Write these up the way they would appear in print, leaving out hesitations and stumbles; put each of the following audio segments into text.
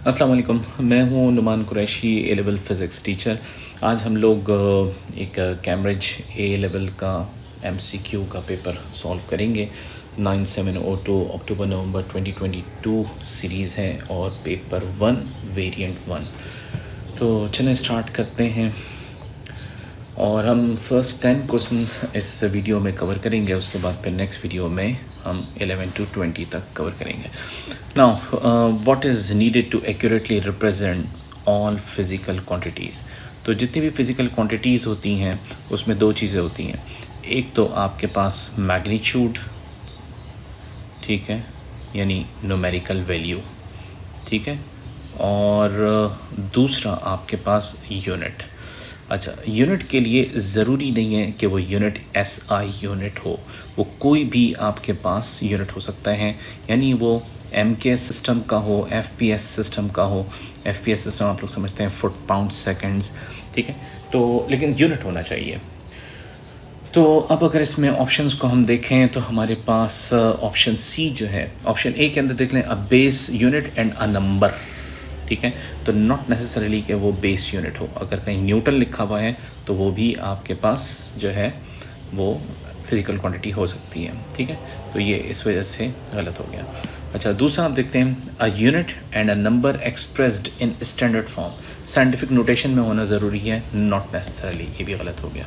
अस्सलाम वालेकुम। मैं हूँ नुमान कुरैशी, ए लेवल फ़िज़िक्स टीचर। आज हम लोग एक कैम्ब्रिज ए लेवल का एमसीक्यू का पेपर सॉल्व करेंगे। 9702 अक्टूबर नवंबर 2022 सीरीज़ है और पेपर 1 वेरिएंट 1। तो चलें स्टार्ट करते हैं और हम फर्स्ट 10 क्वेश्चंस इस वीडियो में कवर करेंगे। उसके बाद फिर नेक्स्ट वीडियो में हम 11 to 20 तक कवर करेंगे। Now what is needed to accurately represent all physical quantities. तो जितनी भी फ़िज़िकल क्वांटिटीज़ होती हैं उसमें दो चीज़ें होती हैं। एक तो आपके पास मैग्नीट्यूड, ठीक है, यानी न्यूमेरिकल वैल्यू, ठीक है, और दूसरा आपके पास यूनिट। अच्छा, यूनिट के लिए ज़रूरी नहीं है कि वो यूनिट एसआई यूनिट हो, वो कोई भी आपके पास यूनिट हो सकता है, यानी वो एमके सिस्टम का हो, एफपीएस सिस्टम का हो। एफपीएस सिस्टम आप लोग समझते हैं फुट पाउंड सेकंड्स, ठीक है, तो लेकिन यूनिट होना चाहिए। तो अब अगर इसमें ऑप्शंस को हम देखें तो हमारे पास ऑप्शन सी जो है, ऑप्शन ए के अंदर देख लें, a base unit and a number, ठीक है। तो नॉट नेसेसरीली कि वो बेस यूनिट हो, अगर कहीं न्यूटन लिखा हुआ है तो वो भी आपके पास जो है वो फिज़िकल क्वांटिटी हो सकती है, ठीक है। तो ये इस वजह से गलत हो गया। अच्छा, दूसरा आप देखते हैं, a unit and a number expressed in standard form. Scientific notation में होना ज़रूरी है, नॉट नेसेसरीली, ये भी गलत हो गया।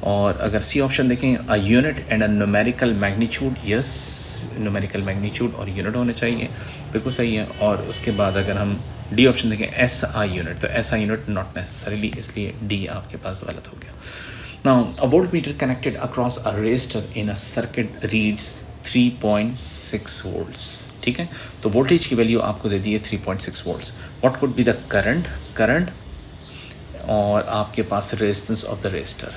और अगर सी ऑप्शन देखें, a unit and a numerical magnitude, yes, numerical magnitude और यूनिट होने चाहिए, बिल्कुल सही है। और उसके बाद अगर हम डी ऑप्शन देखें, एस आई यूनिट, तो S I unit not necessarily, इसलिए डी आपके पास गलत हो गया। Now, a voltmeter connected across a resistor in a circuit reads 3.6 volts, ठीक है। तो वोल्टेज की वैल्यू आपको दे दी है 3.6 volts. What could be the current और आपके पास रेजिस्टेंस ऑफ द रेजिस्टर।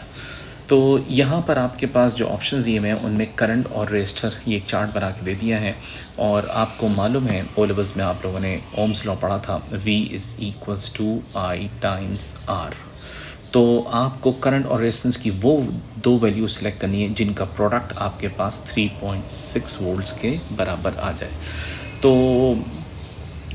तो यहाँ पर आपके पास जो ऑप्शंस दिए हुए हैं उनमें करंट और रेजिस्टर ये एक चार्ट बना के दे दिया है। और आपको मालूम है ओ लेवल्स में आप लोगों ने ओम्स लॉ पढ़ा था, V = I × R। तो आपको करंट और रेजिस्टेंस की वो दो वैल्यू सेलेक्ट करनी है जिनका प्रोडक्ट आपके पास 3.6 वोल्ट्स के बराबर आ जाए। तो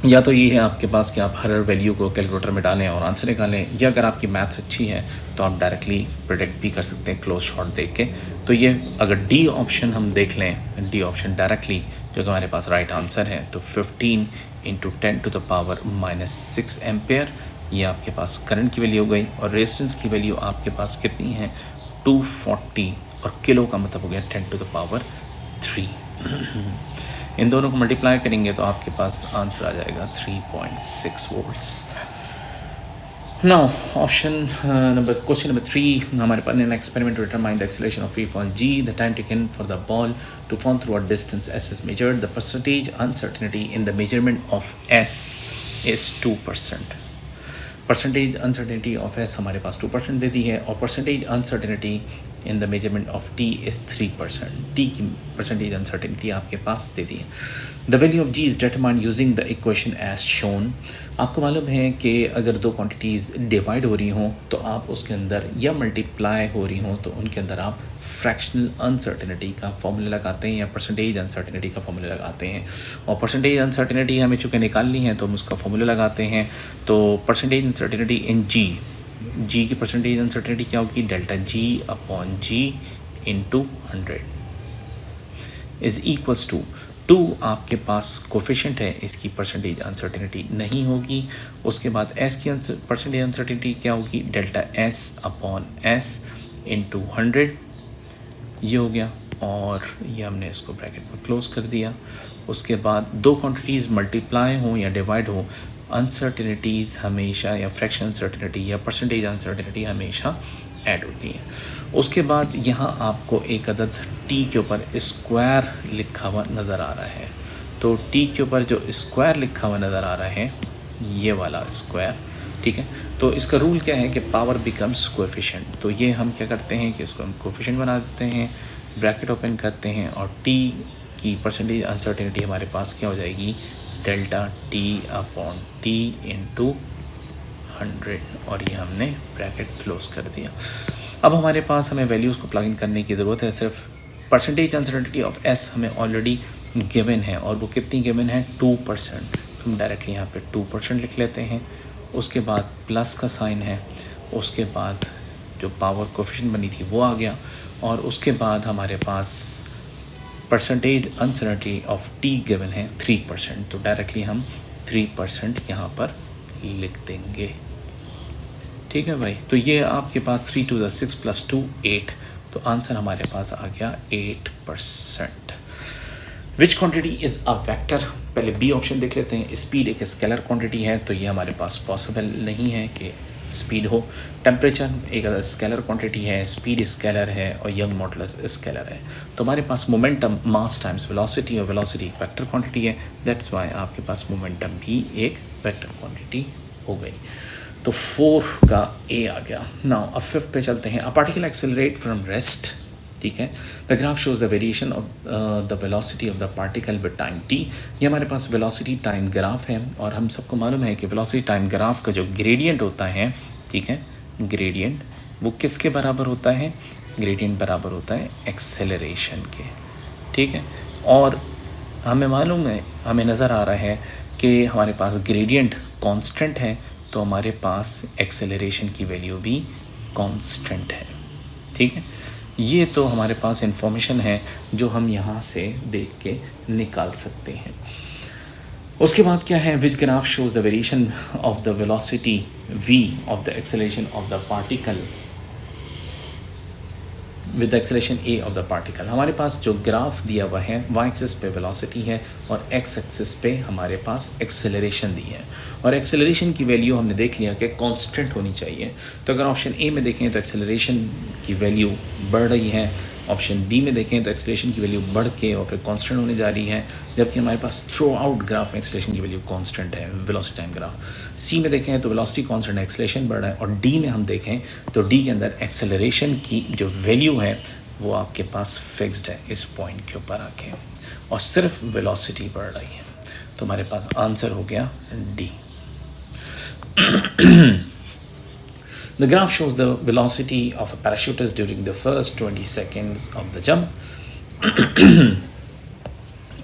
या तो ये है आपके पास कि आप हर वैल्यू को कैलकुलेटर में डालें और आंसर निकालें, या अगर आपकी मैथ्स अच्छी है तो आप डायरेक्टली प्रेडिक्ट भी कर सकते हैं क्लोज शॉट देख के। तो ये अगर डी ऑप्शन हम देख लें, डी ऑप्शन डायरेक्टली जो कि हमारे पास राइट आंसर है, तो 15 × 10⁻⁻6 एम्पेयर ये आपके पास करंट की वैल्यू हो गई। और रेजिस्टेंस की वैल्यू आपके पास कितनी है, 240, और किलो का मतलब हो गया 10⁻3। इन दोनों को मल्टीप्लाई करेंगे तो आपके पास आंसर आ जाएगा 3.6 volts. Now option question number 3 हमारे पास, an experiment to determine the acceleration of free fall g, the time taken for the ball to fall through a distance s is measured, the percentage uncertainty in the measurement of s is 2%। Percentage uncertainty of S हमारे पास 2% दे दी है, और percentage uncertainty in the measurement of T is 3%। T की percentage uncertainty आपके पास दे दी है। The value of g is determined using the equation as shown. आपको मालूम है कि अगर दो क्वांटिटीज़ डिवाइड हो रही हों तो आप उसके अंदर, या मल्टीप्लाई हो रही हों तो उनके अंदर आप फ्रैक्शनल अनसर्टेनिटी का फॉर्मूला लगाते हैं या परसेंटेज अनसर्टेनिटी का फॉर्मूला लगाते हैं। और परसेंटेज अनसर्टेनिटी हमें चूँकि निकालनी है तो हम उसका फॉर्मूला लगाते हैं। तो परसेंटेज अनसर्टेनिटी इन जी की परसेंटेज अनसर्टेनिटी क्या होगी, ΔG/G × 100 इज़ इक्वल्स टू 2 आपके पास कोफिशेंट है, इसकी परसेंटेज अनसर्टेनिटी नहीं होगी। उसके बाद S की परसेंटेज अनसर्टेनिटी क्या होगी, ΔS/S × 100, ये हो गया, और ये हमने इसको ब्रैकेट में क्लोज कर दिया। उसके बाद दो क्वांटिटीज़ मल्टीप्लाई हों या डिवाइड हो, अनसर्टेनिटीज़ हमेशा, या फ्रैक्शन अनसर्टेनिटी या परसेंटेज अनसर्टेनिटी हमेशा ऐड होती हैं। उसके बाद यहाँ आपको एक अदद टी के ऊपर स्क्वायर लिखा हुआ नज़र आ रहा है। तो टी के ऊपर जो स्क्वायर लिखा हुआ नज़र आ रहा है, ये वाला स्क्वायर, ठीक है। तो इसका रूल क्या है कि पावर बिकम्स कोएफिशिएंट। तो ये हम क्या करते हैं कि इसको हम कोएफिशिएंट बना देते हैं, ब्रैकेट ओपन करते हैं, और टी की परसेंटेज अनसर्टेनिटी हमारे पास क्या हो जाएगी, ΔT/T × 100, और ये हमने ब्रैकेट क्लोज कर दिया। अब हमारे पास हमें वैल्यूज़ को प्लग इन करने की ज़रूरत है। सिर्फ परसेंटेज अनसर्टेनिटी ऑफ S हमें ऑलरेडी गिवन है, और वो कितनी गिवन है, 2%। हम डायरेक्टली यहाँ पे 2% लिख लेते हैं, उसके बाद प्लस का साइन है, उसके बाद जो पावर कोफिशिएंट बनी थी वो आ गया, और उसके बाद हमारे पास percentage uncertainty of T given है 3%, तो डायरेक्टली हम 3% यहाँ पर लिख देंगे। ठीक है भाई, तो ये आपके पास 3 to the 6 + 2 8, तो आंसर हमारे पास आ गया 8%। विच क्वांटिटी इज़ अ वेक्टर, पहले बी ऑप्शन देख लेते हैं। स्पीड एक स्केलर क्वांटिटी है, तो ये हमारे पास पॉसिबल नहीं है कि स्पीड हो। टेम्परेचर एक स्केलर क्वांटिटी है, स्पीड स्केलर है, और यंग मॉडुलस स्केलर है। तो हमारे पास मोमेंटम मास टाइम्स वेलोसिटी, और वेलोसिटी एक वेक्टर क्वांटिटी है, दैट्स वाई आपके पास मोमेंटम भी एक वेक्टर क्वांटिटी हो गई। तो 4 का ए आ गया। नाउ अब 5th पे चलते हैं। A particle accelerate from rest, ठीक है। The graph shows the variation of the velocity of the particle with time T. ये हमारे पास वेलोसिटी टाइम ग्राफ है, और हम सबको मालूम है कि वेलोसिटी टाइम ग्राफ का जो ग्रेडियंट होता है, ठीक है, ग्रेडियंट वो किसके बराबर होता है? ग्रेडियंट बराबर होता है एक्सेलरेशन के, ठीक है। और हमें मालूम है, हमें नज़र आ रहा है कि हमारे पास ग्रेडियंट कांस्टेंट है, तो हमारे पास एक्सेलरेशन की वैल्यू भी कांस्टेंट है, ठीक है। ये तो हमारे पास इंफॉर्मेशन है जो हम यहाँ से देख के निकाल सकते हैं। उसके बाद क्या है? Which graph shows the variation of the velocity v of the acceleration of the particle with the acceleration a of the particle. हमारे पास जो ग्राफ दिया हुआ है y एक्सिस पे वेलोसिटी है, और x एक्सिस पे हमारे पास एक्सेलरेशन दी है, और एक्सेलरेशन की वैल्यू हमने देख लिया कि कांस्टेंट होनी चाहिए। तो अगर ऑप्शन ए में देखें तो एक्सेलरेशन की वैल्यू बढ़ रही है, ऑप्शन बी में देखें तो एक्सेलरेशन की वैल्यू बढ़ के और फिर कांस्टेंट होने जा रही है, जबकि हमारे पास थ्रू आउट ग्राफ में एक्सेलरेशन की वैल्यू कांस्टेंट है, वेलोसिटी टाइम ग्राफ। सी में देखें तो वेलोसिटी कांस्टेंट है, एक्सेलरेशन बढ़ रहा है, और डी में हम देखें तो डी के अंदर एक्सेलरेशन की जो वैल्यू है वो आपके पास फिक्स्ड है इस पॉइंट के ऊपर आके, और सिर्फ वेलोसिटी बढ़ रही है। तो हमारे पास आंसर हो गया D. The graph shows the velocity of a parachutist during the first 20 seconds of the jump.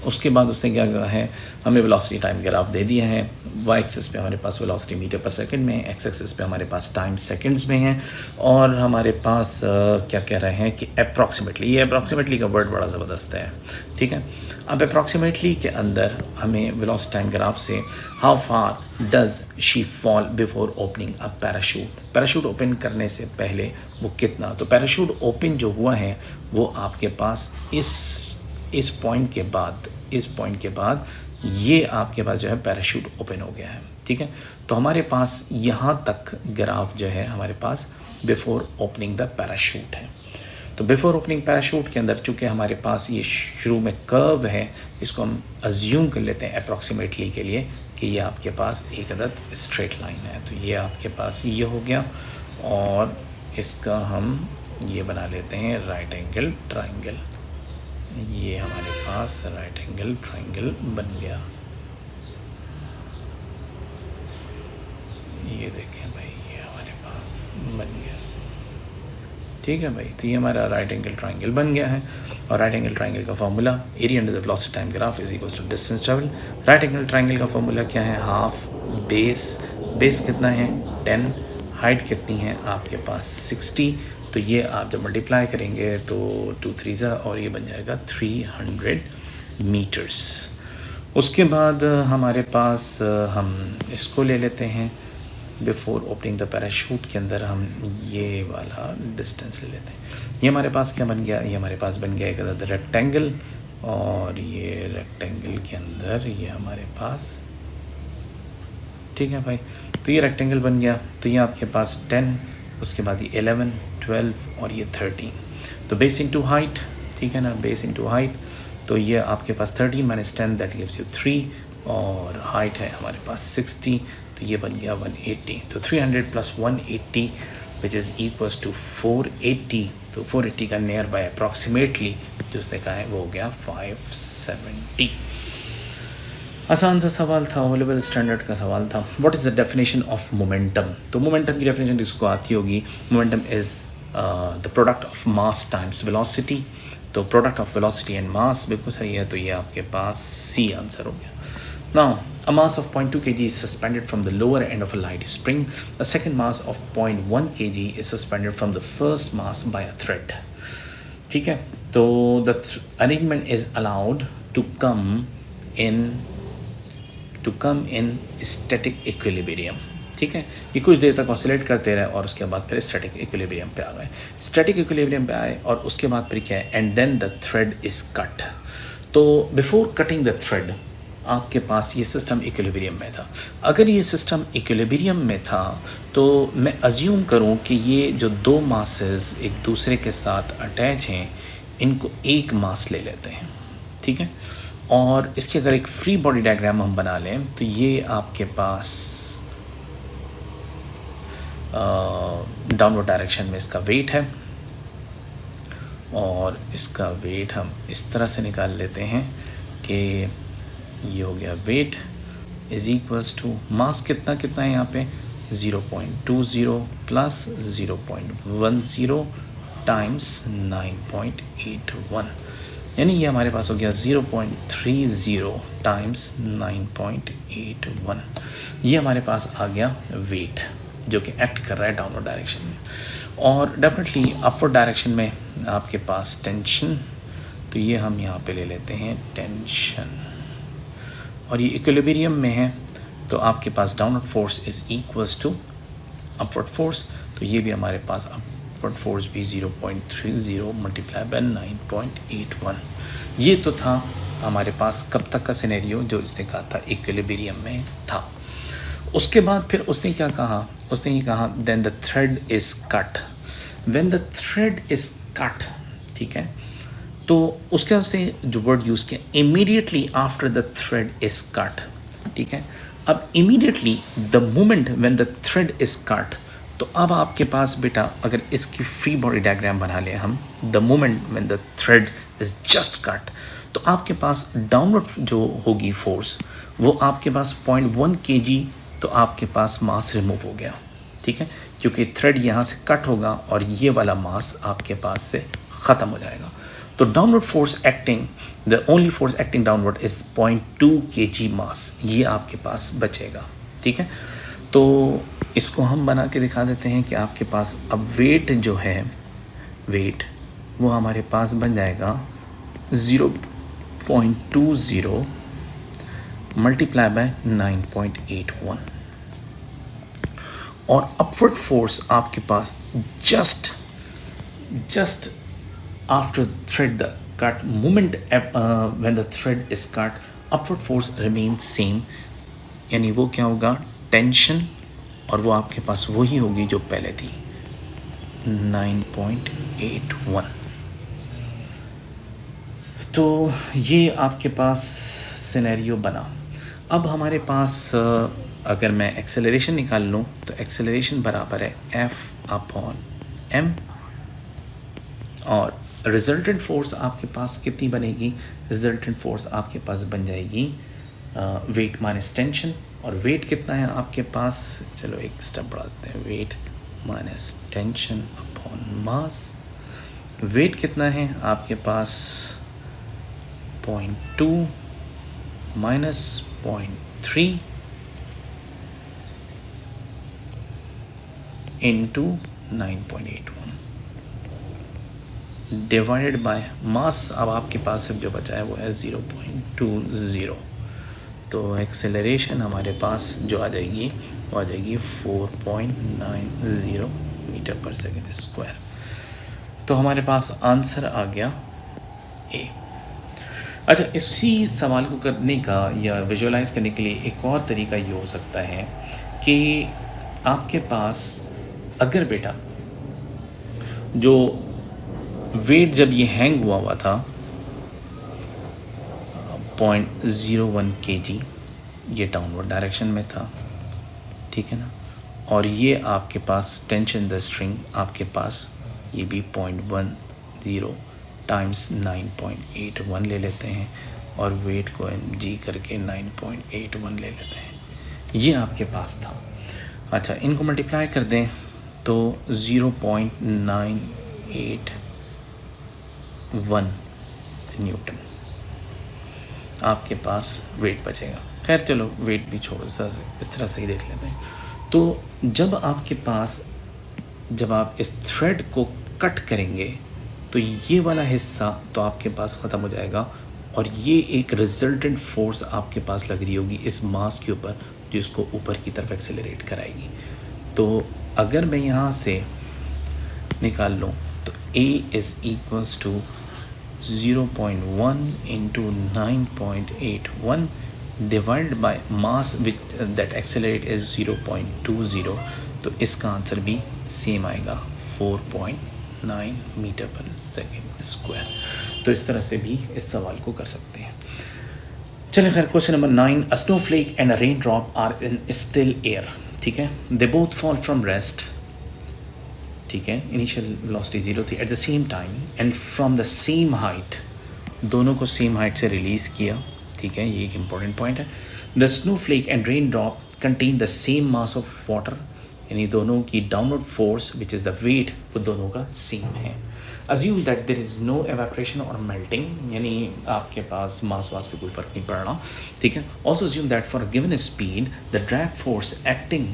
उसके बाद उसने क्या कहा है? हमें वेलोसिटी टाइम ग्राफ दे दिया है। वाई एक्सिस पे हमारे पास वेलोसिटी मीटर पर सेकंड में, एक्स एक्सिस पे हमारे पास टाइम सेकंड्स में है, और हमारे पास क्या कह रहे हैं कि अप्रॉक्सीमेटली, ये अप्रॉक्सीमेटली का वर्ड बड़ा ज़बरदस्त है, ठीक है। अब अप्रॉक्सीमेटली के अंदर हमें वेलोसिटी टाइम ग्राफ से how far does she fall before opening a parachute, parachute open करने से पहले वो कितना, तो पैराशूट ओपन जो हुआ है वो आपके पास इस पॉइंट के बाद ये आपके पास जो है पैराशूट ओपन हो गया है, ठीक है। तो हमारे पास यहाँ तक ग्राफ जो है हमारे पास बिफोर ओपनिंग द पैराशूट है। तो बिफोर ओपनिंग पैराशूट के अंदर चूँकि हमारे पास ये शुरू में कर्व है, इसको हम अज्यूम कर लेते हैं अप्रॉक्सीमेटली के लिए कि ये आपके पास एक अदद स्ट्रेट लाइन है। तो ये आपके पास ये हो गया, और इसका हम ये बना लेते हैं राइट एंगल ट्राइंगल। ये हमारे पास राइट एंगल ट्राइंगल बन गया। ये देखें भाई, ये हमारे पास बन गया, ठीक है भाई। तो ये हमारा राइट एंगल ट्राइंगल बन गया है, और राइट एंगल ट्राइंगल का formula area under the velocity time graph is equal to distance travel. Right angle triangle का फॉर्मूला क्या है? हाफ बेस कितना है? 10, हाइट कितनी है आपके पास? 60। तो ये आप जब मल्टीप्लाई करेंगे तो 2 3 और ये बन जाएगा 300 मीटर्स। उसके बाद हमारे पास हम इसको ले लेते हैं बिफोर ओपनिंग द पैराशूट के अंदर हम ये वाला डिस्टेंस ले लेते हैं। ये हमारे पास क्या बन गया? ये हमारे पास बन गया एक अदद रेक्टेंगल, और ये रेक्टेंगल के अंदर ये हमारे पास, ठीक है भाई। तो ये रेक्टेंगल बन गया, तो ये आपके पास 10, उसके बाद ये 11, 12 और ये 13। तो बेस इंटू हाइट, ठीक है ना, बेस इंटू हाइट। तो ये आपके पास 13 माइनस 10 दैट गिव्स यू 3, और हाइट है हमारे पास 60, तो ये बन गया 180। तो 300 plus 180 which is equals to 480। तो 480 का नियर बाय अप्रॉक्सीमेटली जो उसने कहा है वो हो गया 570। आसान सा सवाल था, ओ लेवल स्टैंडर्ड का सवाल था। What is the definition of momentum? तो मोमेंटम की डेफिनेशन जिसको आती होगी, momentum is the product of mass times velocity. तो product of velocity and mass बिल्कुल सही है, तो ये आपके पास सी आंसर हो गया। Now A mass of 0.2 kg is suspended from the lower end of a light spring. A second mass of 0.1 kg is suspended from the first mass by a thread. ठीक है, तो the arrangement is allowed to come in static equilibrium. ठीक है, ये कुछ देर तक oscillate करते रहे और उसके बाद फिर स्टैटिक इक्विलिब्रियम पे आ गए. स्टैटिक इक्विलिब्रियम पे आए और उसके बाद फिर क्या है, and then the thread is cut. तो बिफोर कटिंग द थ्रेड आपके पास ये सिस्टम इक्विलिब्रियम में था. अगर ये सिस्टम इक्विलिब्रियम में था तो मैं अज्यूम करूं कि ये जो दो मासेस एक दूसरे के साथ अटैच हैं, इनको एक मास ले लेते हैं. ठीक है, और इसकी अगर एक फ्री बॉडी डायग्राम हम बना लें तो ये आपके पास डाउनवर्ड डायरेक्शन में इसका वेट है, और इसका वेट हम इस तरह से निकाल लेते हैं कि ये हो गया weight is equals to mass कितना है यहाँ पे 0.20 प्लस 0.10 टाइम्स 9.81, यानी ये हमारे पास हो गया 0.30 टाइम्स 9.81. ये हमारे पास आ गया वेट जो कि एक्ट कर रहा है डाउनवर्ड डायरेक्शन में. और डेफिनेटली अपवर्ड डायरेक्शन में आपके पास टेंशन, तो ये हम यहाँ पे ले लेते हैं टेंशन, और ये इक्विलिब्रियम में है तो आपके पास downward force is equals to upward force. तो ये भी हमारे पास अपवर्ड फोर्स भी 0.30 मल्टीप्लाई बाय 9.81. ये तो था हमारे पास कब तक का सिनेरियो जो इसने कहा था इक्विलिब्रियम में था. उसके बाद फिर उसने क्या कहा, उसने ये कहा then the thread is cut. When the thread is cut, ठीक है, तो उसके बाद से जो वर्ड यूज़ किया immediately after the thread is cut. ठीक है, अब immediately the moment when the thread is cut, तो अब आपके पास बेटा अगर इसकी फ्री बॉडी डायग्राम बना लें हम, the moment when the thread is just cut, तो आपके पास डाउनवर्ड जो होगी फोर्स वो आपके पास 0.1 kg, तो आपके पास मास रिमूव हो गया. ठीक है, क्योंकि थ्रेड यहाँ से कट होगा और ये वाला मास आपके पास से ख़त्म हो जाएगा. तो downward force acting, the only force acting downward is 0.2 kg मास, ये आपके पास बचेगा. ठीक है, तो इसको हम बना के दिखा देते हैं कि आपके पास अब वेट जो है, वेट वो हमारे पास बन जाएगा 0.20 मल्टीप्लाई बाय 9.81, और अपवर्ड फोर्स आपके पास just after thread the cut moment when the thread is cut, upward force remain same, यानी वो क्या होगा टेंशन, और वो आपके पास वही होगी जो पहले थी 9.81. तो ये आपके पास सिनेरियो बना. अब हमारे पास अगर मैं एक्सेलरेशन निकाल लूँ तो एक्सेलरेशन बराबर है F/m, और रिजल्टेंट फोर्स आपके पास कितनी बनेगी, रिजल्टेंट फोर्स आपके पास बन जाएगी वेट माइनस टेंशन. और वेट कितना है आपके पास, चलो एक स्टेप बढ़ा देते हैं, weight minus tension upon mass. Weight कितना है आपके पास 0.2 minus 0.3 into 9.81 divided by mass. अब आपके पास सिर्फ जो बचा है वो है 0.20. तो एक्सेलरेशन हमारे पास जो आ जाएगी वो आ जाएगी 4.90 मीटर पर सेकेंड स्क्वायर. तो हमारे पास आंसर आ गया ए. अच्छा, इसी सवाल को करने का या विजुअलाइज करने के लिए एक और तरीका ये हो सकता है कि आपके पास अगर बेटा जो वेट जब ये हैंग हुआ था 0.01 kg, ये डाउनवर्ड डायरेक्शन में था. ठीक है ना, और ये आपके पास टेंशन द स्ट्रिंग आपके पास ये भी 0.10 टाइम्स 9.81 ले लेते हैं, और वेट को mg करके 9.81 ले लेते हैं. ये आपके पास था. अच्छा, इनको मल्टीप्लाई कर दें तो 0.981 न्यूटन आपके पास वेट बचेगा. खैर चलो वेट भी छोड़ो, इस तरह से ही देख लेते हैं। तो जब आपके पास, जब आप इस थ्रेड को कट करेंगे तो ये वाला हिस्सा तो आपके पास ख़त्म हो जाएगा, और ये एक रिजल्टेंट फोर्स आपके पास लग रही होगी इस मास के ऊपर, जो इसको ऊपर की तरफ एक्सेलरेट कराएगी। तो अगर मैं यहाँ से निकाल लूँ तो A is equals to 0.1 into 9.81 divide by mass which that accelerate is 0.20, तो इसका आंसर भी सेम आएगा 4.9 मीटर पर सेकेंड स्क्वायर। तो इस तरह से भी इस सवाल को कर सकते हैं। चलिए खैर, question number 9, a snowflake and a rain drop are in still air. ठीक है, they both fall from rest. ठीक है, इनिशियल वेलोसिटी 0 थी, at the same time and from the same height, दोनों को सेम हाइट से रिलीज़ किया। ठीक है, ये एक इंपॉर्टेंट पॉइंट है। The snowflake and rain drop contain the same mass of water, यानी दोनों की downward force which is the weight, वो दोनों का सेम है। Assume that there is no evaporation और मेल्टिंग, यानी आपके पास मास वास पे कोई फ़र्क नहीं पड़ रहा। ठीक है, also assume that for given speed the drag force acting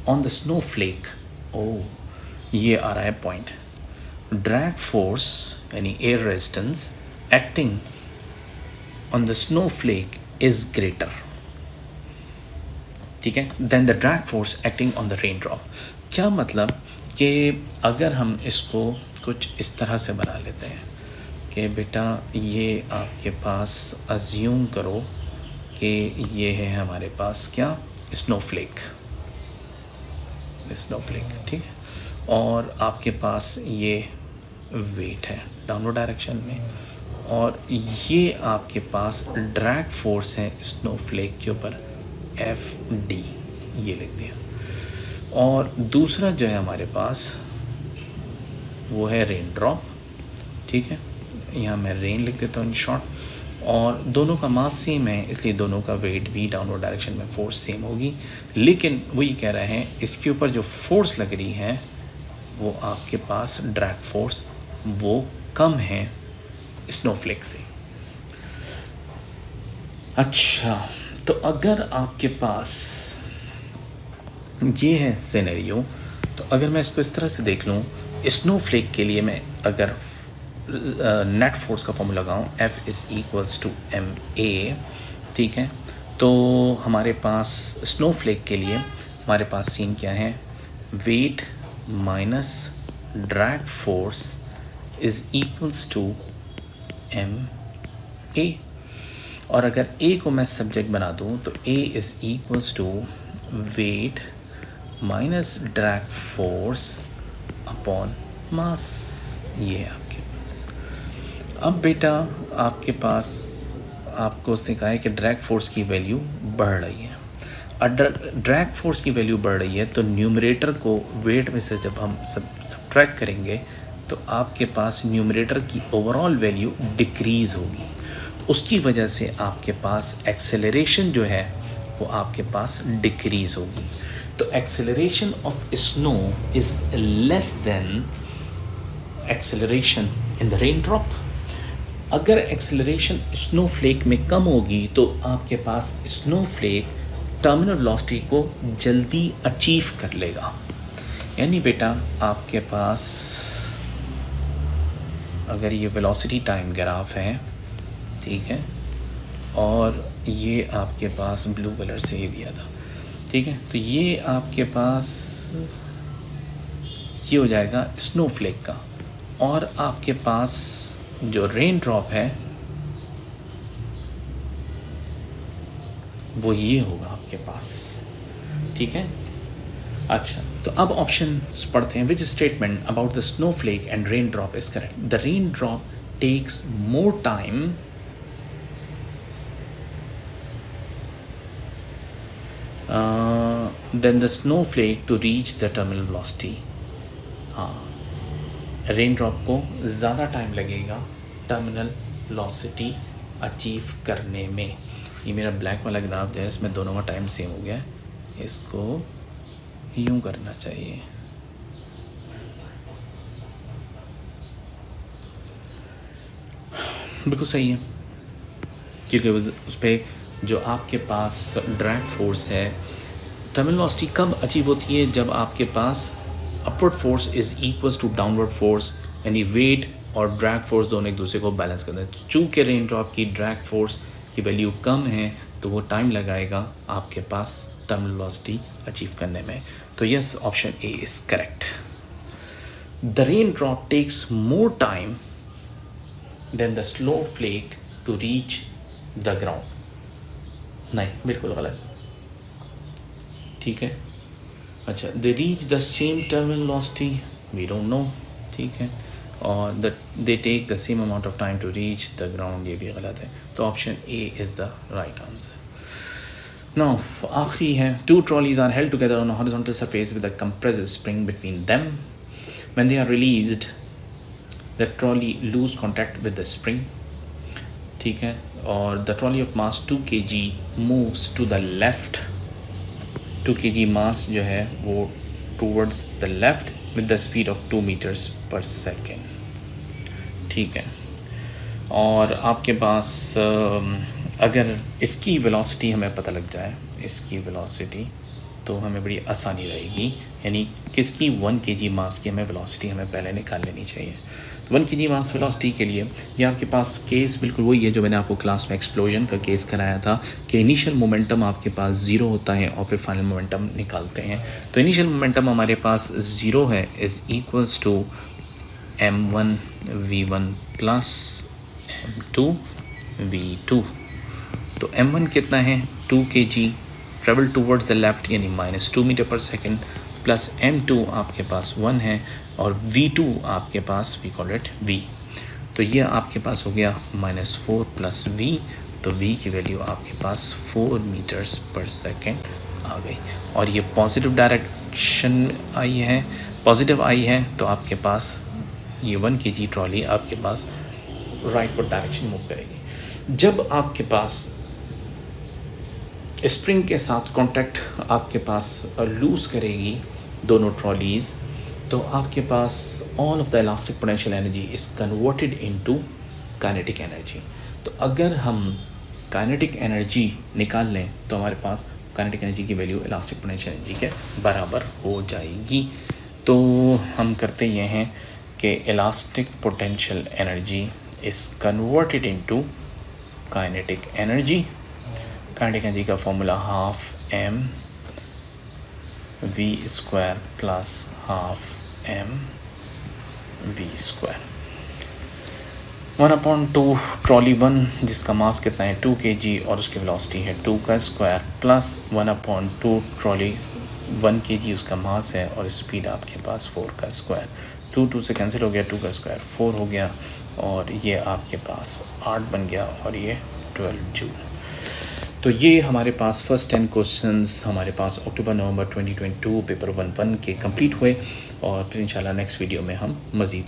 on the snowflake, ये आ रहा है पॉइंट, ड्रैग फोर्स यानी air resistance acting on the snowflake is greater, ठीक है, then the drag force acting on the rain drop. क्या मतलब कि अगर हम इसको कुछ इस तरह से बना लेते हैं कि बेटा ये आपके पास अज्यूम करो कि ये है हमारे पास क्या, स्नोफ्लेक, ठीक है, और आपके पास ये वेट है डाउनवर्ड डायरेक्शन में, और ये आपके पास ड्रैग फोर्स है स्नोफ्लेक के ऊपर FD, ये लिख दिया। और दूसरा जो है हमारे पास वो है रेन ड्रॉप। ठीक है, यहाँ मैं रेन लिख देता हूँ इन शॉर्ट, और दोनों का मास सेम है, इसलिए दोनों का वेट भी डाउनवर्ड डायरेक्शन में फोर्स सेम होगी। लेकिन वो ये कह रहे हैं इसके ऊपर जो फोर्स लग रही है वो आपके पास ड्रैग फोर्स वो कम है स्नोफ्लेक से। अच्छा, तो अगर आपके पास ये है सिनेरियो, तो अगर मैं इसको इस तरह से देख लूँ, स्नोफ्लेक के लिए मैं अगर नेट फोर्स का फॉर्मूला लगाऊँ, F is equals to ma, ठीक है, तो हमारे पास स्नोफ्लेक के लिए हमारे पास सीन क्या है, weight minus drag force is equals to ma, और अगर A को मैं सब्जेक्ट बना दूँ तो A is equals to weight minus drag force upon mass, ये है आपके पास। अब बेटा आपके पास आपको उसने कहा है कि ड्रैग फोर्स की वैल्यू बढ़ रही है, ड्रैग फोर्स की वैल्यू बढ़ रही है, तो न्यूमरेटर को वेट में से जब हम सब्ट्रैक्ट करेंगे तो आपके पास न्यूमरेटर की ओवरऑल वैल्यू डिक्रीज़ होगी। उसकी वजह से आपके पास एक्सेलरेशन जो है वो आपके पास डिक्रीज़ होगी। तो acceleration of snow is less than acceleration in the rain drop. अगर एक्सेलरेशन स्नोफ्लेक में कम होगी तो आपके पास स्नोफ्लेक टर्मिनल वेलोसिटी को जल्दी अचीव कर लेगा। यानी बेटा आपके पास अगर ये वेलोसिटी टाइम ग्राफ है, ठीक है, और ये आपके पास ब्लू कलर से ही दिया था, ठीक है, तो ये आपके पास ये हो जाएगा स्नोफ्लेक का, और आपके पास जो रेन ड्रॉप है वो ये होगा आपके पास, ठीक है। अच्छा, तो अब ऑप्शन पढ़ते हैं। Which statement about the snowflake and rain drop is correct? The rain drop takes more time than the snowflake to reach the terminal velocity. हाँ, रेन ड्रॉप को ज़्यादा टाइम लगेगा टर्मिनल वेलोसिटी अचीव करने में। ये मेरा ब्लैक वाला graph जो है इसमें दोनों का टाइम सेम हो गया है, इसको यूँ करना चाहिए। बिल्कुल सही है, क्योंकि उस पर जो आपके पास ड्रैग फोर्स है, टर्मिनल वेलोसिटी कब अचीव होती है? जब आपके पास upward force is equals to downward force, यानी वेट और ड्रैग फोर्स दोनों एक दूसरे को बैलेंस करते हैं। चूँकि रेन ड्रॉप की ड्रैग फोर्स की वैल्यू कम है तो वो टाइम लगाएगा आपके पास टर्मिनल वेलोसिटी अचीव करने में। तो yes, option A is correct. The rain drop takes more time than the snowflake to reach the ground. नहीं, बिल्कुल गलत। ठीक है, अच्छा, they reach the same terminal velocity, we don't know. ठीक है, और they take the same amount of time to reach the ground, ये भी गलत है। तो option A is the right answer. Now आखिरी है, two trolleys are held together on a horizontal surface with a compressive spring between them. When they are released the trolley lose contact with the spring. ठीक है, और the trolley of mass 2 kg moves to the left. 2 kg mass जो है वो towards the left with the speed of 2 meters per second। ठीक है, और आपके पास अगर इसकी वेलोसिटी हमें पता लग जाए, इसकी वेलोसिटी, तो हमें बड़ी आसानी रहेगी। यानी किसकी 1 kg मास की हमें वेलोसिटी हमें पहले निकाल लेनी चाहिए। तो 1 kg मास वेलोसिटी के लिए ये आपके पास केस बिल्कुल वही है जो मैंने आपको क्लास में एक्सप्लोजन का केस कराया था कि इनिशियल मोमेंटम आपके पास 0 होता है और फिर फाइनल मोमेंटम निकालते हैं। तो इनिशियल मोमेंटम हमारे पास 0 है, is equals to m1 v1 plus m2 v2। तो m1 कितना है? 2 kg travel towards the left, यानी -2 meter per second, plus m2 आपके पास 1 है, और v2 आपके पास वी कॉल इट v। तो ये आपके पास हो गया -4 प्लस v, तो v की वैल्यू आपके पास 4 meters per second आ गई। और ये पॉजिटिव डायरेक्शन आई है, पॉजिटिव आई है, तो आपके पास ये 1 kg ट्रॉली आपके पास राइटवर्ड डायरेक्शन मूव करेगी। जब आपके पास स्प्रिंग के साथ कांटेक्ट आपके पास लूज़ करेगी दोनों ट्रॉलीज़, तो आपके पास all of the elastic potential energy is converted into kinetic energy. तो अगर हम काइनेटिक एनर्जी निकाल लें तो हमारे पास काइनेटिक एनर्जी की वैल्यू इलास्टिक पोटेंशियल एनर्जी के बराबर हो जाएगी। तो हम करते ये हैं कि elastic potential energy is converted into kinetic energy. Kinetic energy का formula 12m v² plus 12m v²। 1/2 trolley 1 जिसका मास कितना है 2 kg और उसकी वेलोसिटी है 2 का स्क्वायर, प्लस 1/2 ट्रॉली 1 kg उसका मास है और स्पीड आपके पास 4 का स्क्वायर। 2 से कैंसिल हो गया, 2 का स्क्वायर 4 हो गया, और ये आपके पास 8 बन गया, और ये 12 जूल। तो ये हमारे पास फर्स्ट 10 क्वेश्चंस हमारे पास अक्टूबर-नवंबर 2022 पेपर 1 के कंप्लीट हुए, और फिर इंशाल्लाह नेक्स्ट वीडियो में हम मज़ीद